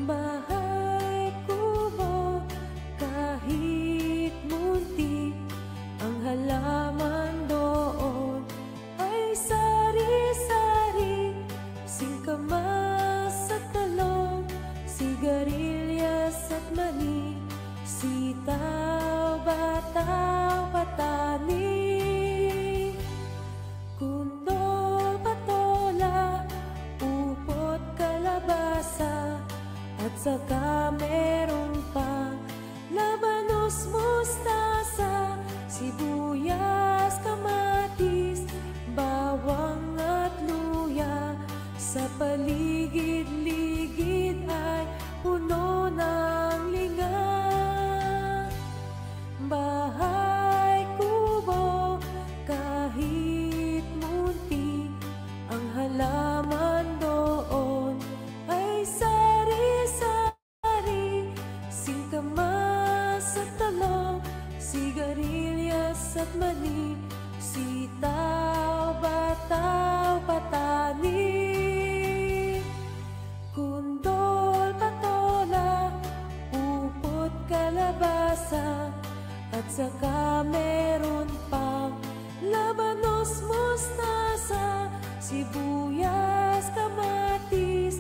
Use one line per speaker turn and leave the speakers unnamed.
Bahay kubo, kahit munti, ang halaman doon ay sari-sari, singkamas at talong, sigarilyas at mani, sitaw, bataw, patani, kundol, patola, upot, kalabasa, at saka meron pang labanos, mustasa, sibuyas, kamatis, bawang at luya. Sa paligid-ligid ay puno ng linga. Bahay kubo, kahit munti, ang halaman doon ay sari-sari, singkamas at talong, sigarilyas at mani, sitaw, bataw, patani, kundol, patola, upot, kalabasa, at saka meron pang labanos, mustasa, sibuyas, kamatis,